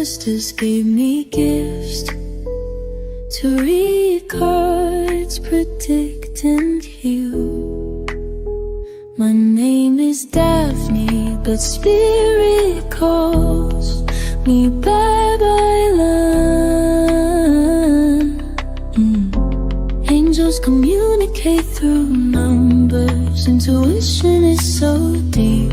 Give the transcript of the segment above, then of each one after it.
ancestors gave me gifts to read cards, predict and heal. My name is Daphne, but spirit calls me Babylon. Angels communicate through numbers. Intuition is so deep.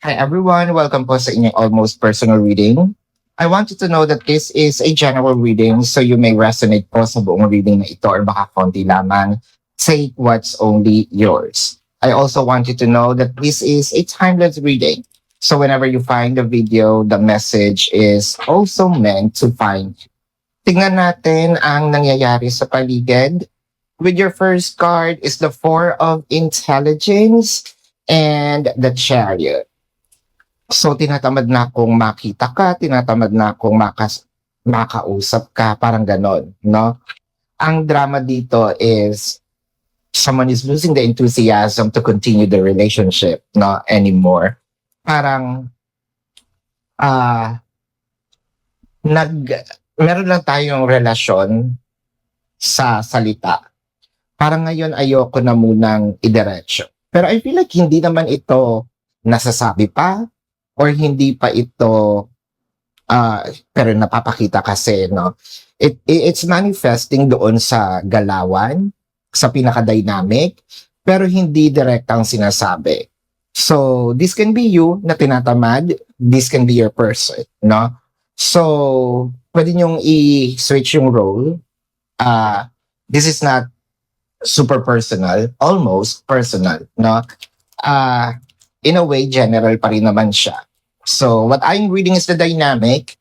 Hi everyone, welcome po sa inyong almost personal reading. I want you to know that this is a general reading, so you may resonate po sa buong reading na ito or baka konti lamang. Take what's only yours. I also want you to know that this is a timeless reading. So whenever you find the video, the message is also meant to find you. Tingnan natin ang nangyayari sa paligid. With your first card is the Four of Intelligence and the Chariot. So, tinatamad na akong makita ka, tinatamad na akong makausap ka, parang ganon, no? Ang drama dito is someone is losing the enthusiasm to continue the relationship, no, anymore. Parang, meron lang tayong relasyon sa salita. Parang ngayon ayoko na munang idiretso. Pero I feel like hindi naman ito nasasabi pa, or hindi pa ito, pero napapakita kasi, no? It's manifesting doon sa galawan, sa pinaka-dynamic, pero hindi direktang sinasabi. So, this can be you na tinatamad, this can be your person, no? So, pwede niyong i-switch yung role. This is not super personal, almost personal, no? In a way, general pa rin naman siya. So, what I'm reading is the dynamic,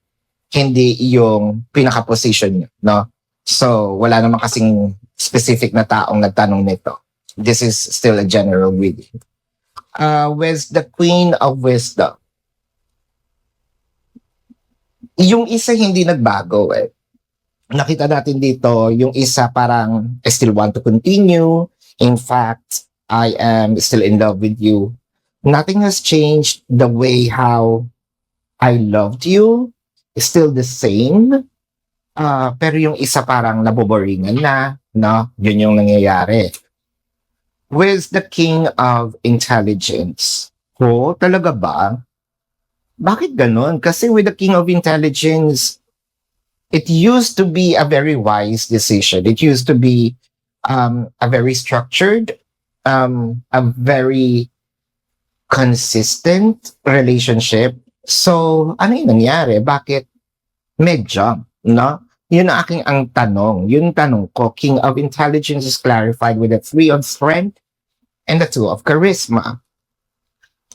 hindi yung pinaka-position niyo, no? So, wala naman kasing specific na taong nagtanong nito. This is still a general reading. With the Queen of Wisdom. Yung isa hindi nagbago eh. Nakita natin dito, yung isa parang, I still want to continue. In fact, I am still in love with you. Nothing has changed. The way how I loved you is still the same. Pero yung isa parang naboboringan na, no? Yun yung nangyayari. With the King of Intelligence. Oh, talaga ba? Bakit ganun? Kasi with the King of Intelligence, it used to be a very wise decision. It used to be a very structured, a very consistent relationship. So, ano yung nangyari? Bakit may jump, no? Yun ang tanong. Yung tanong ko, King of Intelligence is clarified with the Three of Strength and the Two of Charisma.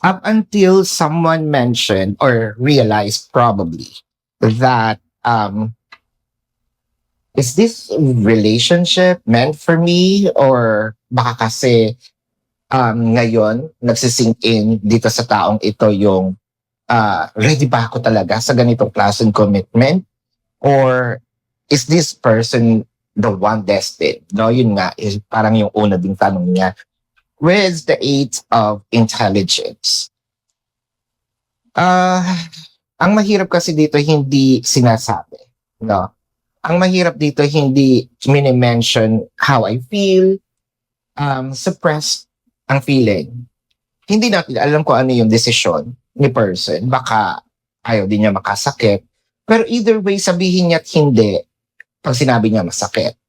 Up until someone mentioned or realized probably that is this relationship meant for me, or baka kasi ngayon nagsisink in dito sa taong ito yung ready ba ako talaga sa ganitong klaseng commitment, or is this person the one destined? No, yun nga is parang yung una ding tanong niya. With the Eight of Intelligence. Ang mahirap kasi dito hindi sinasabi, no? Ang mahirap dito hindi mini-mention how I feel, suppressed ang feeling. Hindi natin alam kung ano yung desisyon ni person. Baka ayaw din niya makasakit. Pero either way, sabihin niya't hindi pag sinabi niya masakit.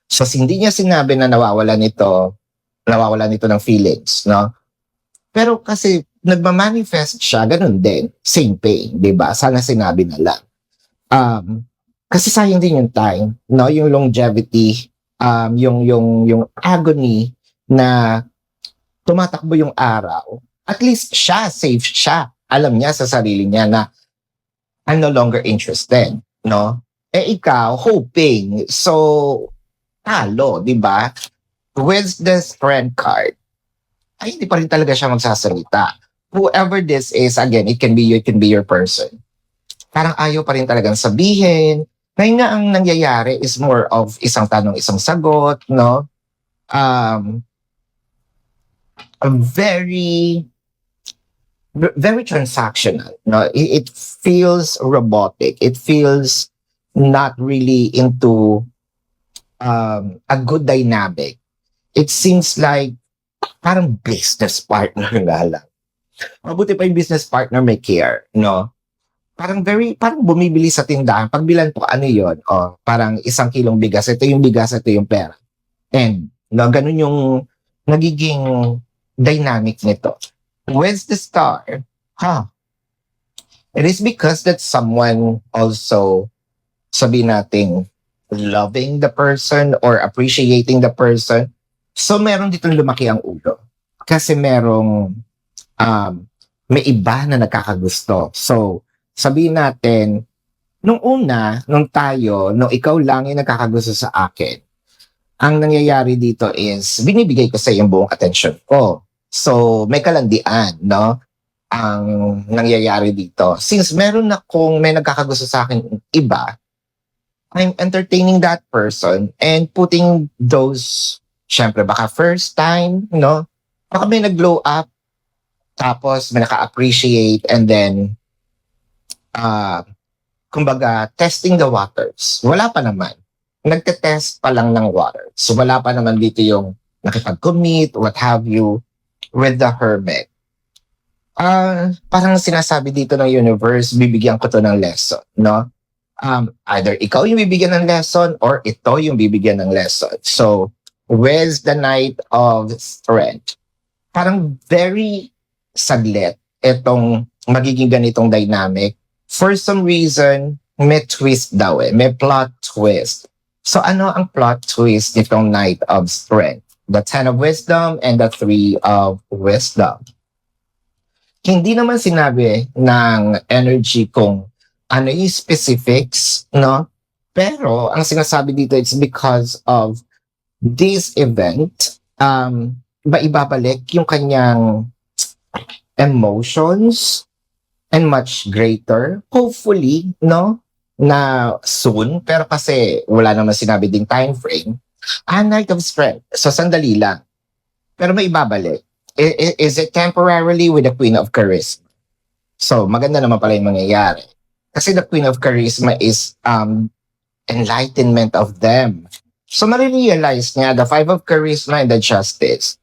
So, hindi niya sinabi na nawawala nito ng feelings, no? Pero kasi nagmamanifest siya, ganun din. Same pain, di ba? Sana sinabi na lang. Kasi sayang din yung time, no? Yung longevity, yung agony na tumatakbo yung araw. At least siya, safe siya. Alam niya sa sarili niya na I'm no longer interested, no? Eh ikaw, hoping. So, talo, di ba? With the Strength card, ay hindi pa rin talaga siya magsasalita. Whoever this is, again, it can be you, it can be your person. Parang ayaw pa rin talagang sabihin. Ngayon nga ang nangyayari is more of isang tanong, isang sagot, no? A very very transactional. No, it feels robotic. It feels not really into a good dynamic. It seems like parang business partner nga lang. Mabuti pa yung business partner may care, no? Parang bumibili sa tindahan. Pagbilan po, ano yon? O, parang 1 kilong bigas. Ito yung bigas, ito yung pera. And, no, ganun yung nagiging dynamic nito. Where's the star? It is because that someone also, sabi nating, loving the person or appreciating the person. So, meron ditong lumaki ang ulo. Kasi merong may iba na nagkakagusto. So, sabihin natin, nung ikaw lang yung nagkakagusto sa akin, ang nangyayari dito is, binibigay ko sa yung buong attention ko. So, may kalandian, no? Ang nangyayari dito. Since may nagkakagusto sa akin iba, I'm entertaining that person and putting those, syempre, baka first time, no? Baka may nag-glow up, tapos may naka-appreciate, and then, kumbaga, testing the waters. Wala pa naman. Nagte-test pa lang ng waters. So, wala pa naman dito yung nakipag-commit, what have you, with the hermit. Parang sinasabi dito ng universe, bibigyan ko to ng lesson, no? Either ikaw yung bibigyan ng lesson or ito yung bibigyan ng lesson. So, with the Knight of Strength, parang very saglit itong magiging ganitong dynamic. For some reason, may twist daw may plot twist. So ano ang plot twist nitong Knight of Strength? The 10 of Wisdom and the 3 of Wisdom. Hindi naman sinabi ng energy kung ano yung specifics, no? Pero ang sinasabi dito, it's because of this event, ibabalik yung kanyang emotions and much greater, hopefully, no? Na soon, pero kasi wala naman sinabi ding time frame. Knight of Strength. So, sandali lang. Pero may ibabalik. Is it temporarily with the Queen of Charisma? So, maganda naman pala yung mangyayari. Kasi the Queen of Charisma is enlightenment of them. So, marirealize niya the 5 of Charisma and the Justice.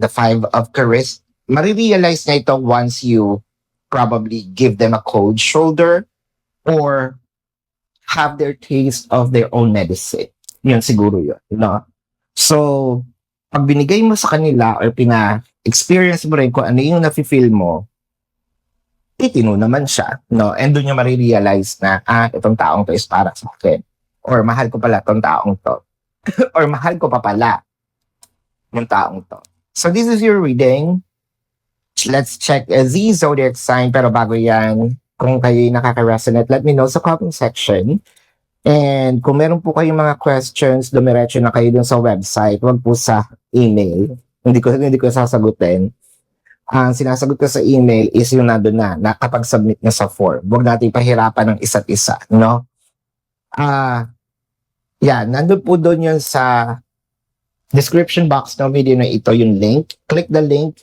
The 5 of Charisma, marirealize niya ito once you probably give them a cold shoulder or have their taste of their own medicine. Yun siguro yun. No? So, pag binigay mo sa kanila or pina-experience mo rin kung ano yung nafe-feel mo, titino naman siya. No? And doon niya marirealize na, itong taong to is para sa akin. Or mahal ko pala itong taong to. Or mahal ko pa pala yung taong to. So this is your reading. Let's check the zodiac sign. Pero bago yan, kung kayo'y nakaka-resonate, let me know sa comment section. And kung meron po kayong mga questions, dumiretso na kayo dun sa website, wag po sa email. Hindi ko sasagutin. Ang sinasagot ko sa email is yung nandun na kapag-submit na sa form. Huwag natin pahirapan ng isa't isa, no? Nandun po doon yun sa description box ng video na ito, yung link. Click the link,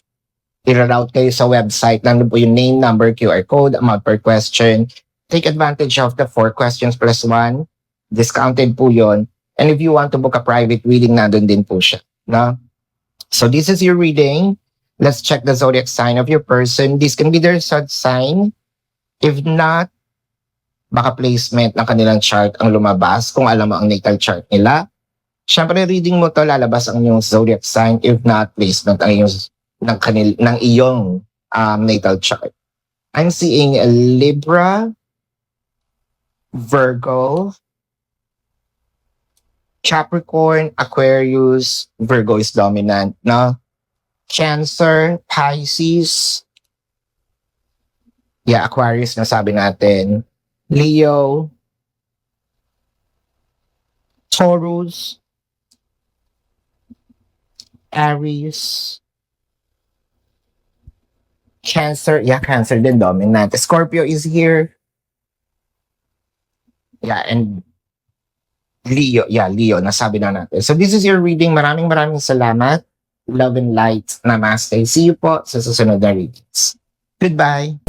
i-route kayo sa website. Nandun po yung name, number, QR code, amount per question. Take advantage of the 4 questions plus 1. Discounted po yun. And if you want to book a private reading, nandun din po siya. No? So this is your reading. Let's check the zodiac sign of your person. This can be their sun sign. If not, baka placement ng kanilang chart ang lumabas kung alam mo ang natal chart nila. Siyempre, reading mo to, lalabas ang iyong zodiac sign. If not, placement ang iyong, ng iyong natal chart. I'm seeing a Libra, Virgo, Capricorn, Aquarius, Virgo is dominant, no? Cancer, Pisces, Aquarius na sabi natin, Leo, Taurus, Aries, Cancer, Cancer din dominant. Scorpio is here. And Leo, Leo, nasabi na natin. So this is your reading. Maraming salamat. Love and light. Namaste. See you po sa susunod na readings. Goodbye.